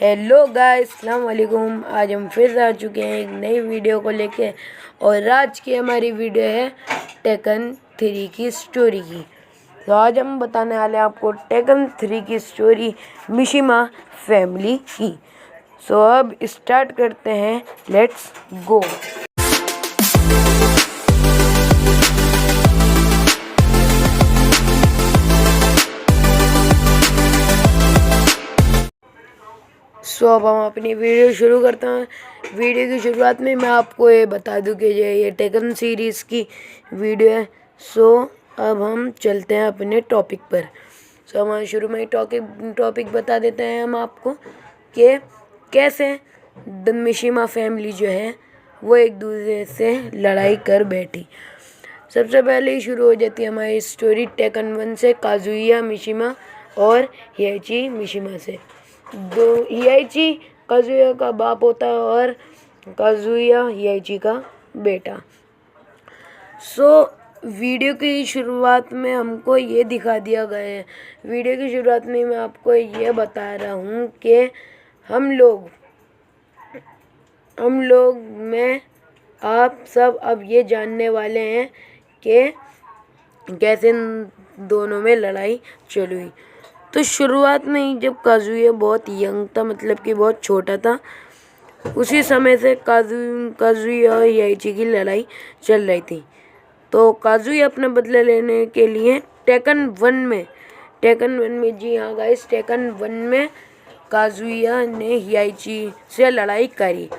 Hello guys, अस्सलाम वालेकुम। आज हम फिर से आ चुके हैं एक नई वीडियो को लेके। और आज की हमारी वीडियो है टेकन 3 की स्टोरी की। तो आज हम बताने वाले हैं आपको टेकन 3 की स्टोरी मिशिमा फैमिली की। सो अब स्टार्ट करते हैं, लेट्स गो। सो अब हम अपनी वीडियो शुरू करते हैं। वीडियो की शुरुआत में मैं आपको ये बता दूं कि ये टेकन सीरीज़ की वीडियो है। सो अब हम चलते हैं अपने टॉपिक पर। सो हमारे शुरू में ही टॉपिक बता देते हैं हम आपको कि कैसे द मिशिमा फैमिली जो है वो एक दूसरे से लड़ाई कर बैठी। सबसे पहले ही शुरू हो जाती है हमारी स्टोरी टेकन 1 से, काजुया मिशिमा और हियाची मिशिमा से। दो हियाची काजुया का बाप होता है और काजुया हियाची का बेटा। सो वीडियो की शुरुआत में हमको ये दिखा दिया गया है। वीडियो की शुरुआत में मैं आपको ये बता रहा हूँ कि हम लोग में आप सब अब ये जानने वाले हैं कि कैसे इन दोनों में लड़ाई चली हुई। तो शुरुआत में ही जब काजुया बहुत यंग था, मतलब कि बहुत छोटा था, उसी समय से काजुया और हियाची की लड़ाई चल रही थी। तो काजुया अपना बदला लेने के लिए टेकन 1 में जी हाँ गाइस, टेकन 1 में काजुया ने हियाची से लड़ाई करी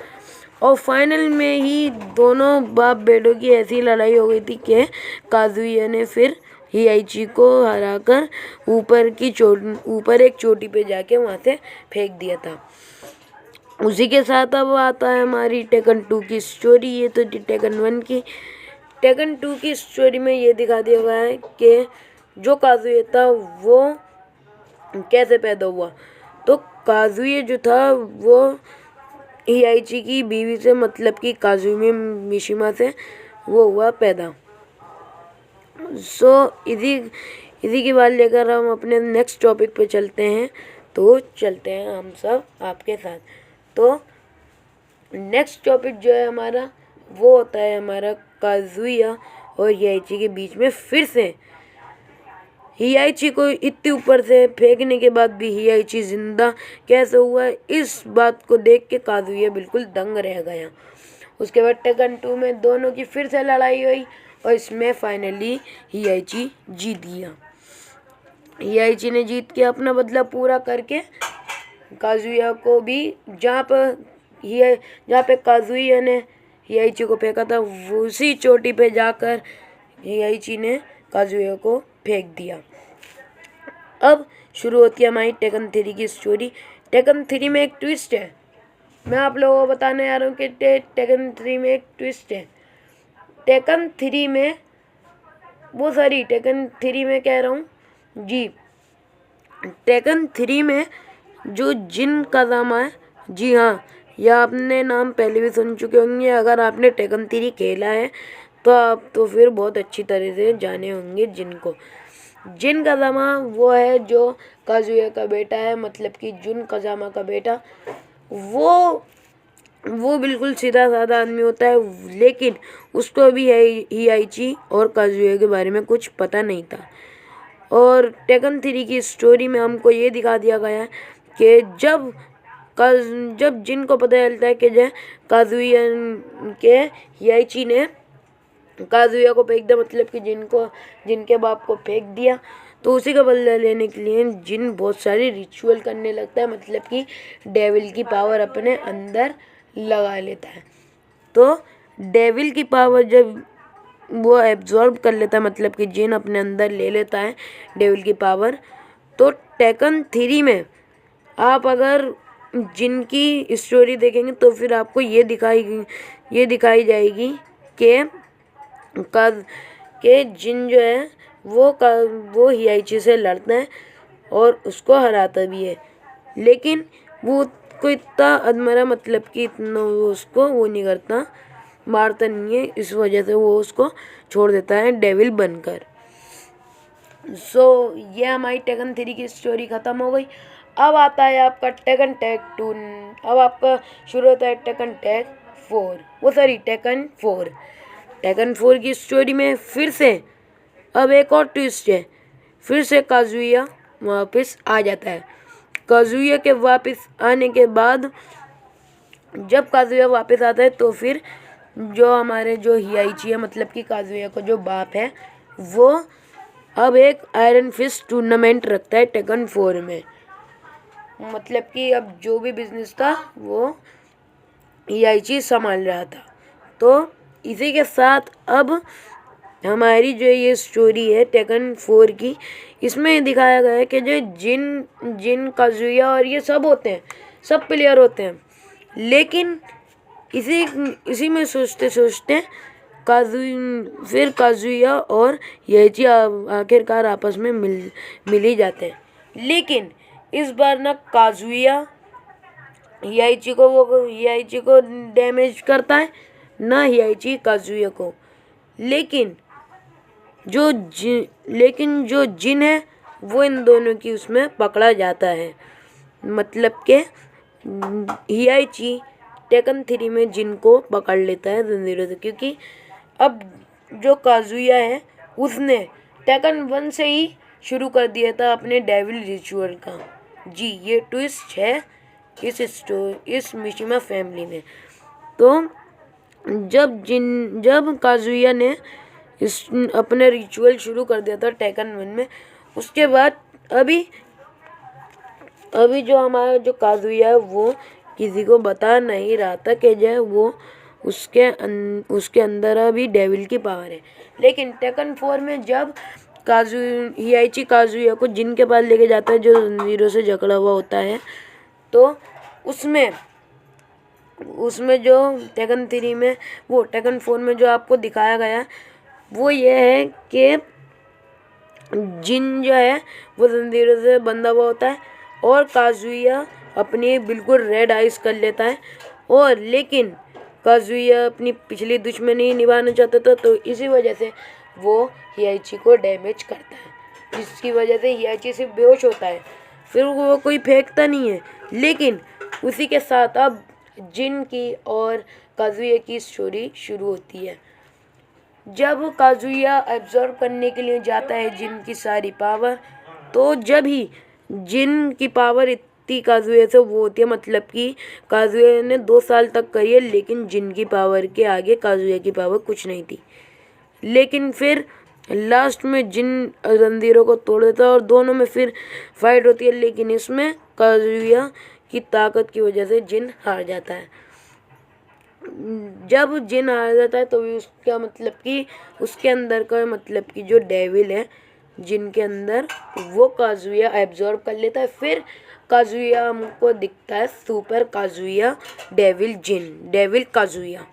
और फाइनल में ही दोनों बाप बेटों की ऐसी लड़ाई हो गई थी कि काजुया ने फिर हियाची को हराकर ऊपर एक चोटी पे जाके वहाँ से फेंक दिया था। उसी के साथ अब आता है हमारी टेकन 2 की स्टोरी। ये तो टेकन 1 की। टेकन 2 की स्टोरी में ये दिखा दिया गया है कि जो काजुया था वो कैसे पैदा हुआ। तो काजुया जो था वो हियाची की बीवी से, मतलब कि काजुया मिशिमा से वो हुआ पैदा। सो इसी की बात लेकर हम अपने नेक्स्ट टॉपिक पे चलते हैं। तो चलते हैं हम सब आपके साथ। तो नेक्स्ट टॉपिक जो है हमारा वो होता है हमारा काजुया और हियाची के बीच में फिर से। हियाची को इतने ऊपर से फेंकने के बाद भी हियाची जिंदा कैसे हुआ, इस बात को देख के काजुया बिल्कुल दंग रह गया। उसके बाद टेकन 2 में दोनों की फिर से लड़ाई हुई और इसमें फाइनली हियाची जीत गया। हियाची ने जीत के अपना बदला पूरा करके काजुया को भी, जहाँ पे काजुया ने हियाची को फेंका था उसी चोटी पे जाकर हियाची ने काजुया को फेंक दिया। अब शुरू होती है हमारी टेकन 3 की स्टोरी। टेकन 3 में एक ट्विस्ट है। मैं आप लोगों को बताने आ रहा हूँ कि टेकन 3 में एक ट्विस्ट है। टेकन 3 में टेकन 3 में कह रहा हूँ जी, टेकन 3 में जो जिन काज़ामा है, जी हाँ, यह आपने नाम पहले भी सुन चुके होंगे। अगर आपने टेकन 3 खेला है तो आप तो फिर बहुत अच्छी तरह से जाने होंगे जिन को। जिन काज़ामा वो है जो काजुया का बेटा है, मतलब कि जुन काज़ामा का बेटा। वो बिल्कुल सीधा साधा आदमी होता है, लेकिन उसको अभी हियाची और काजुया के बारे में कुछ पता नहीं था। और टेकन 3 की स्टोरी में हमको ये दिखा दिया गया है कि जब जिन को पता चलता है कि जो काजुया के हियाची ने काजुया को फेंक दिया, मतलब कि जिनके बाप को फेंक दिया, तो उसी का बदला लेने के लिए जिन बहुत सारे रिचुअल करने लगता है, मतलब कि डेविल की पावर अपने अंदर लगा लेता है। तो डेविल की पावर जब वो एब्जॉर्ब कर लेता है, मतलब कि जिन अपने अंदर ले लेता है डेविल की पावर, तो टेकन 3 में आप अगर जिन की स्टोरी देखेंगे तो फिर आपको ये दिखाई जाएगी कि जिन जो है वो हियाची से लड़ता है और उसको हराता भी है, लेकिन वो को इतना अधमरा, मतलब कि इतना उसको वो नहीं करता, मारता नहीं है। इस वजह से वो उसको छोड़ देता है डेविल बनकर। सो ये हमारी टेकन 3 की स्टोरी ख़त्म हो गई। अब आता है आपका टेकन टैग 2। अब आपका शुरू होता है टेकन टैग 4, वो सॉरी टेकन 4। टेकन 4 की स्टोरी में फिर से अब एक और ट्विस्ट है। फिर से काजुया वापस आ जाता है। काजुया के वापस आने के बाद जब काजुया वापस आता है तो फिर जो हमारे जो हियाइची है, मतलब कि काजुया का जो बाप है, वो अब एक आयरन फिस्ट टूर्नामेंट रखता है टेकन 4 में। मतलब कि अब जो भी बिजनेस था वो हियाइची संभाल रहा था। तो इसी के साथ अब हमारी जो ये स्टोरी है टेकन 4 की, इसमें दिखाया गया है कि जो जिन काजुया और ये सब होते हैं, सब प्लेयर होते हैं, लेकिन इसी में सोचते सोचते फिर काजुया और याइची आखिरकार आपस में मिल ही जाते हैं। लेकिन इस बार ना काजुया याइची को डैमेज करता है, ना याइची काजुया को। लेकिन जो जिन है वो इन दोनों की उसमें पकड़ा जाता है। मतलब के हियाइची टेकन 3 में जिन को पकड़ लेता है जंजीरों से, क्योंकि अब जो काजुया है उसने टेकन 1 से ही शुरू कर दिया था अपने डेविल रिचुअल का। जी, ये ट्विस्ट है इस मिशिमा फैमिली में। तो जब काजुया ने अपने रिचुअल शुरू कर दिया था टेकन 1 में, उसके बाद अभी जो हमारा जो काजुया है वो किसी को बता नहीं रहा था कि जो वो उसके अंदर अभी डेविल की पावर है। लेकिन टेकन 4 में जब हियाइची काजुया को जिन के पास लेके जाता है जो जंजीरों से जकड़ा हुआ होता है, तो उसमें जो टेकन 3 में वो टेकन 4 में जो आपको दिखाया गया वो ये है कि जिन जो है वो जंजीरों से बंधा हुआ होता है और काजुया अपनी बिल्कुल रेड आइज कर लेता है। और लेकिन काजुया अपनी पिछली दुश्मनी निभाना चाहता था, तो इसी वजह से वो हियाइची को डैमेज करता है, जिसकी वजह से हियाइची सिर्फ बेहोश होता है। फिर वो कोई फेंकता नहीं है। लेकिन उसी के साथ अब जिन की और काजुया की स्टोरी शुरू होती है। जब काजुया एब्जॉर्ब करने के लिए जाता है जिन की सारी पावर, तो जब ही जिन की पावर इतनी काजुया से वो होती है, मतलब कि काजुया ने 2 साल तक करी है, लेकिन जिन की पावर के आगे काजुया की पावर कुछ नहीं थी। लेकिन फिर लास्ट में जिन जंजीरों को तोड़ देता है और दोनों में फिर फाइट होती है, लेकिन इसमें काजुया की ताकत की वजह से जिन हार जाता है। जब जिन हार जाता है तो उसका मतलब कि उसके अंदर का मतलब कि जो डेविल है जिनके अंदर, वो काजुया एब्जॉर्ब कर लेता है। फिर काजुया हमको दिखता है सुपर काजुया डेविल काजुया।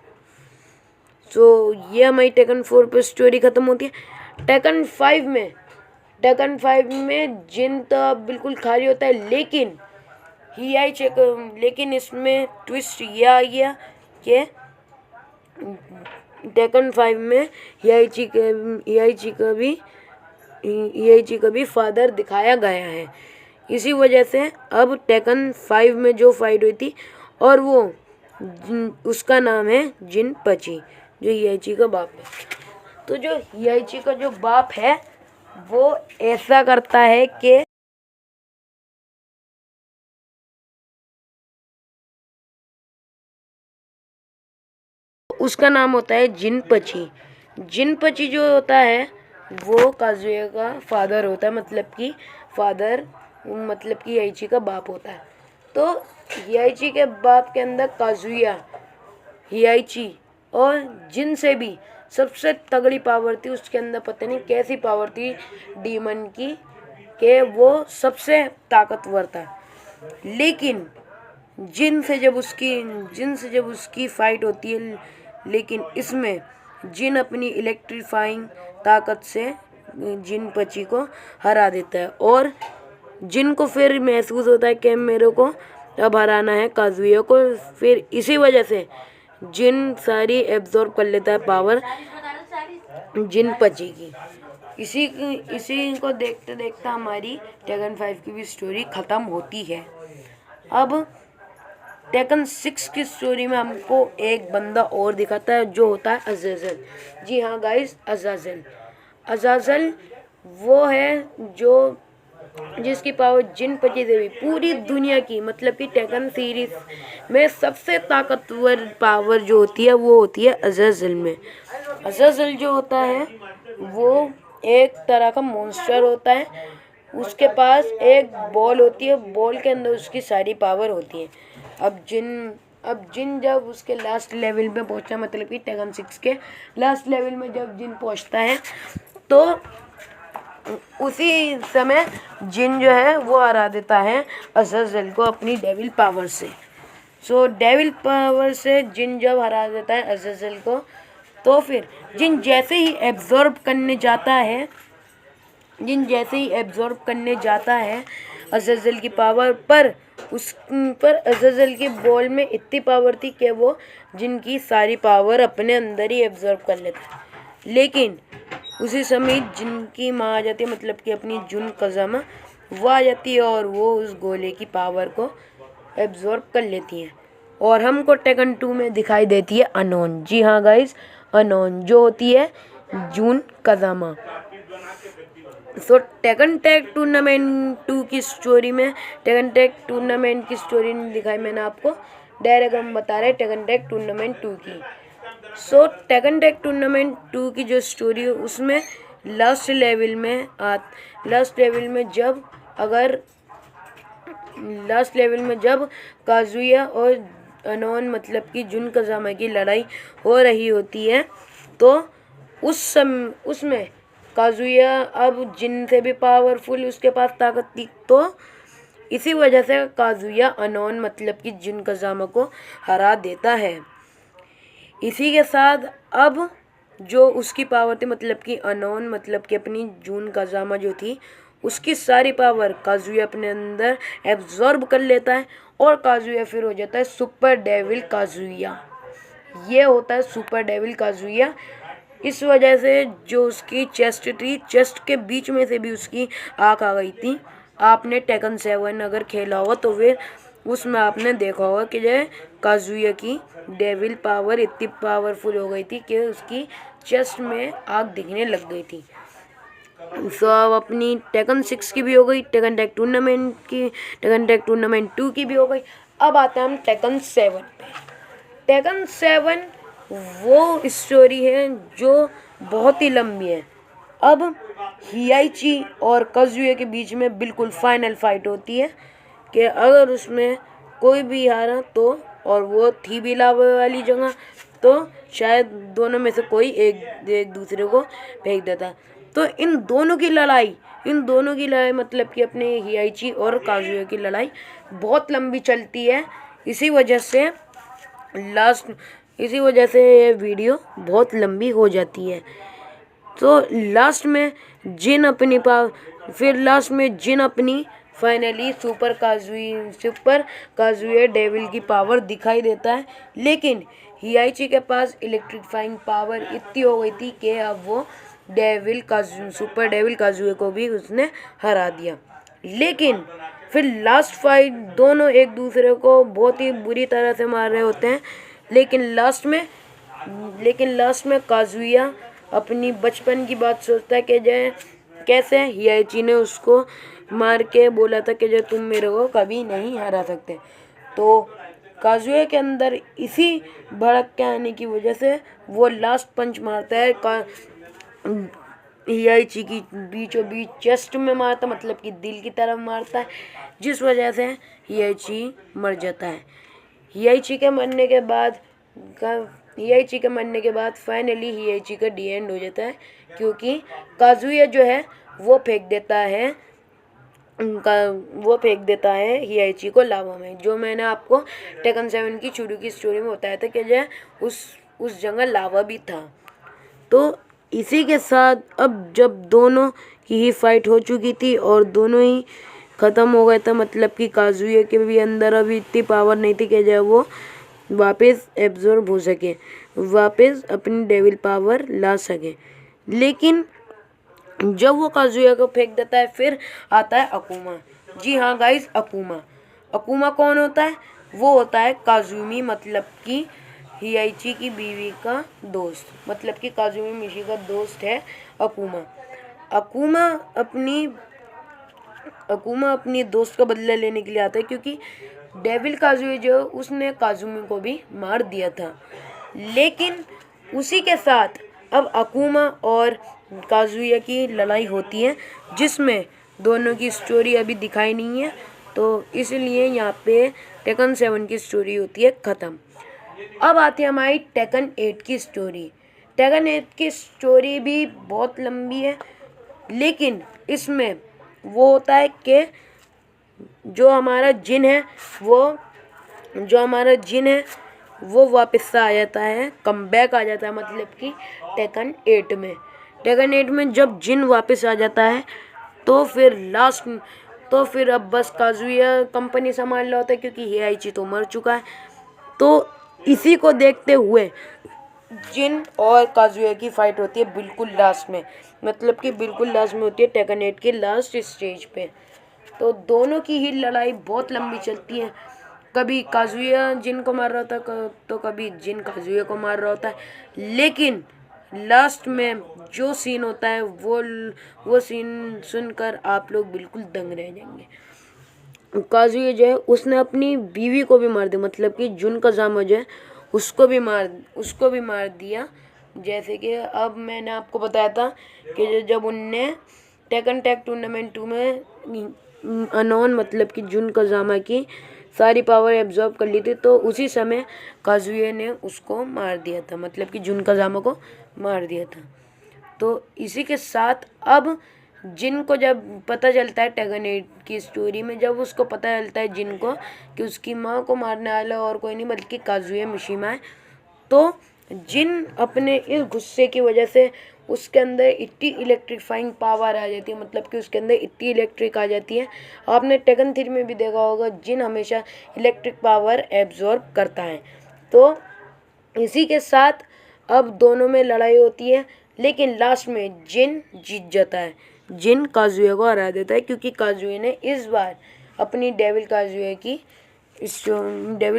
तो ये हमारी टेकन 4 पर स्टोरी ख़त्म होती है। टेकन 5 में जिन तो अब बिल्कुल खाली होता है, लेकिन इसमें ट्विस्ट ये आ गया कि टेकन 5 में हियाइची का भी फादर दिखाया गया है। इसी वजह से अब टेकन 5 में जो फाइट हुई थी, और वो उसका नाम है जिनपची, जो हियाइची का बाप है। तो जो हियाइची का जो बाप है वो ऐसा करता है कि उसका नाम होता है जिनपची। जिनपची जो होता है वो काजुया का फादर होता है, मतलब कि हियाइची का बाप होता है। तो हियाइची के बाप के अंदर काजुया, हियाइची और जिन से भी सबसे तगड़ी पावर थी। उसके अंदर पता नहीं कैसी पावर थी डीमन की, कि वो सबसे ताकतवर था। लेकिन जिन से जब उसकी फाइट होती है, लेकिन इसमें जिन अपनी इलेक्ट्रीफाइंग ताकत से जिनपची को हरा देता है, और जिन को फिर महसूस होता है कि मेरे को अब हराना है काजुया को। फिर इसी वजह से जिन सारी एब्जॉर्ब कर लेता है पावर जिनपची की, इसी इसी को देखते देखते हमारी टेकन 5 की भी स्टोरी ख़त्म होती है। अब टेकन 6 की स्टोरी में हमको एक बंदा और दिखाता है जो होता है अज़ाज़ल। जी हाँ गाइस, अज़ाज़ल। अज़ाज़ल वो है जो जिसकी पावर जिन पची देवी पूरी दुनिया की, मतलब कि टेकन सीरीज में सबसे ताकतवर पावर जो होती है वो होती है अज़ाज़ल में। अज़ाज़ल जो होता है वो एक तरह का मॉन्स्टर होता है। उसके पास एक बॉल होती है, बॉल के अंदर उसकी सारी पावर होती है। अब जिन जब उसके लास्ट लेवल पे पहुंचा, मतलब कि टेकन 6 के लास्ट लेवल में जब जिन पहुंचता है तो उसी समय जिन जो है वो हरा देता है अज़ाज़ल को अपनी डेविल पावर से। सो डेविल पावर से जिन जब हरा देता है अज़ाज़ल को, तो फिर जिन जैसे ही एब्जॉर्ब करने जाता है अज़ाज़ल की पावर पर, उस पर अज़ाज़ल की बॉल में इतनी पावर थी कि वो जिनकी सारी पावर अपने अंदर ही एब्जॉर्ब कर लेता है। लेकिन उसी समय जिनकी माँ आ जाती है, मतलब कि अपनी जुन कज़ामा, वो आ जाती है और वो उस गोले की पावर को एब्जॉर्ब कर लेती है और हमको टेकन 2 में दिखाई देती है अनोन। जी हाँ गाइस, अनोन जो होती है Jun Kazama. So Tekken Tag Tournament 2 की स्टोरी में, टेकन टैग टूर्नामेंट की स्टोरी नहीं दिखाई मैंने आपको, डायरेक्ट हम बता रहे हैं टेकन टैग टूर्नामेंट 2 की। सो टेकन टैग टूर्नामेंट 2 की जो स्टोरी है उसमें लास्ट लेवल में जब काजुया और अनोन, मतलब कि जुन कज़ामा की लड़ाई हो रही होती है, तो उसमें काजुया अब जिन से भी पावरफुल उसके पास ताकत थी, तो इसी वजह से काजुया अनोन, मतलब कि जुन कज़ामा को हरा देता है। इसी के साथ अब जो उसकी पावर थी, मतलब कि अनोन, मतलब कि अपनी जुन कज़ामा जो थी उसकी सारी पावर काजुया अपने अंदर एब्जॉर्ब कर लेता है और काजुया फिर हो जाता है सुपर डेविल काजुया। ये होता है सुपर डेविल काजुया। इस वजह से जो उसकी चेस्ट थी, चेस्ट के बीच में से भी उसकी आँख आ गई थी। आपने टेकन 7 अगर खेला होगा तो फिर उसमें आपने देखा होगा कि जो काजुया की डेविल पावर इतनी पावरफुल हो गई थी कि उसकी चेस्ट में आग दिखने लग गई थी। सो अब अपनी टेकन 6 की भी हो गई, टेकन टैग टूर्नामेंट 2 की भी हो गई। अब आते हैं हम टेकन 7 पे। टेकन 7 वो स्टोरी है जो बहुत ही लंबी है। अब हियाइची और काजुया के बीच में बिल्कुल फाइनल फाइट होती है कि अगर उसमें कोई भी हारा तो, और वो थी भी लावा वाली जगह, तो शायद दोनों में से कोई एक दूसरे को फेंक देता। तो इन दोनों की लड़ाई मतलब कि अपने हियाइची और काजुया की लड़ाई बहुत लंबी चलती है। इसी वजह से ये वीडियो बहुत लंबी हो जाती है। तो लास्ट में जिन अपनी फाइनली सुपर काजुया डेविल की पावर दिखाई देता है, लेकिन हियाइची के पास इलेक्ट्रीफाइंग पावर इतनी हो गई थी कि अब वो सुपर डेविल काजुया को भी उसने हरा दिया। लेकिन फिर लास्ट फाइट दोनों एक दूसरे को बहुत ही बुरी तरह से मार रहे होते हैं, लेकिन लास्ट में काजुया अपनी बचपन की बात सोचता है कि जय कैसे हियाइची ने उसको मार के बोला था कि जो तुम मेरे को कभी नहीं हरा सकते। तो काजुया के अंदर इसी भड़क के आने की वजह से वो लास्ट पंच मारता है, हियाइची की बीचों बीच चेस्ट में मारता, मतलब कि दिल की तरफ मारता है, जिस वजह से हियाइची मर जाता है। हियाइची के मरने के बाद फाइनली हियाइची का डी एंड हो जाता है, क्योंकि काजुया जो है वो फेंक देता है हियाइची को लावा में। जो मैंने आपको टेकन 7 की शुरू की स्टोरी में बताया था कि जो उस जगह लावा भी था। तो इसी के साथ अब जब दोनों की ही फाइट हो चुकी थी और दोनों ही ख़त्म हो गया था, मतलब कि काजुया के भी अंदर अभी इतनी पावर नहीं थी कि जब वो वापस एब्जॉर्ब हो सके, वापस अपनी डेविल पावर ला सके। लेकिन जब वो काजुया को फेंक देता है फिर आता है अकुमा। जी हाँ गाइस, अकुमा। अकुमा कौन होता है? वो होता है काजुमी, मतलब कि हियाइची की बीवी का दोस्त, मतलब कि काजुमी मिशी का दोस्त है अकुमा। अकुमा अपनी अकुमा अपनी दोस्त का बदला लेने के लिए आता है, क्योंकि डेविल काजुए जो उसने काजुमी को भी मार दिया था। लेकिन उसी के साथ अब अकुमा और काजुया की लड़ाई होती है, जिसमें दोनों की स्टोरी अभी दिखाई नहीं है, तो इसलिए यहाँ पे टेकन 7 की स्टोरी होती है ख़त्म। अब आती है हमारी टेकन 8 की स्टोरी। टेकन 8 की स्टोरी भी बहुत लंबी है, लेकिन इसमें वो होता है कि जो हमारा जिन है वो वापस से आ जाता है, कम बैक आ जाता है, मतलब कि टेकन 8 में। टेकन 8 में जब जिन वापस आ जाता है तो फिर अब बस काजुया कंपनी संभाल रहा होता है, क्योंकि हियाइची तो मर चुका है। तो इसी को देखते हुए जिन और काजुया की फाइट होती है बिल्कुल लास्ट में, मतलब कि बिल्कुल लास्ट में होती है टेकन 8 के लास्ट स्टेज पे। तो दोनों की ही लड़ाई बहुत लंबी चलती है, कभी काजुया जिन को मार रहा होता है तो कभी जिन काजुया को मार रहा होता है। लेकिन लास्ट में जो सीन होता है वो सीन सुनकर आप लोग बिल्कुल दंग रह जाएंगे। काजुया जो है उसने अपनी बीवी को भी मार दिया, मतलब कि जुन कज़ामा जो है उसको भी मार दिया। जैसे कि अब मैंने आपको बताया था कि जब उनने टेकन टैग टूर्नामेंट 2 में अनोन, मतलब कि जुन कज़ामा की सारी पावर एब्जॉर्ब कर ली थी, तो उसी समय काजुया ने उसको मार दिया था, मतलब कि जुन कज़ामा को मार दिया था। तो इसी के साथ अब जिन को जब पता चलता है टेकन 8 की स्टोरी में, जब उसको पता चलता है जिन को कि उसकी माँ को मारने वाला और कोई नहीं बल्कि काजुया मिशिमा है, तो जिन अपने इस गुस्से की वजह से उसके अंदर इतनी इलेक्ट्रीफाइंग पावर आ जाती है, मतलब कि उसके अंदर इतनी इलेक्ट्रिक आ जाती है। आपने टेकन 3 में भी देखा होगा, जिन हमेशा इलेक्ट्रिक पावर एब्जॉर्ब करता है। तो इसी के साथ अब दोनों में लड़ाई होती है, लेकिन लास्ट में जिन जीत जाता है, जिन काजुया को हरा देता है, क्योंकि काजुया ने इस बार अपनी डेविल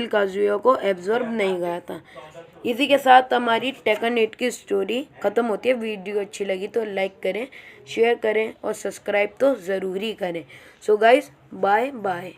काजुया को एब्जॉर्ब नहीं किया था। इसी के साथ हमारी टेकन 8 की स्टोरी ख़त्म होती है। वीडियो अच्छी लगी तो लाइक करें, शेयर करें और सब्सक्राइब तो ज़रूरी करें। So guys, bye bye.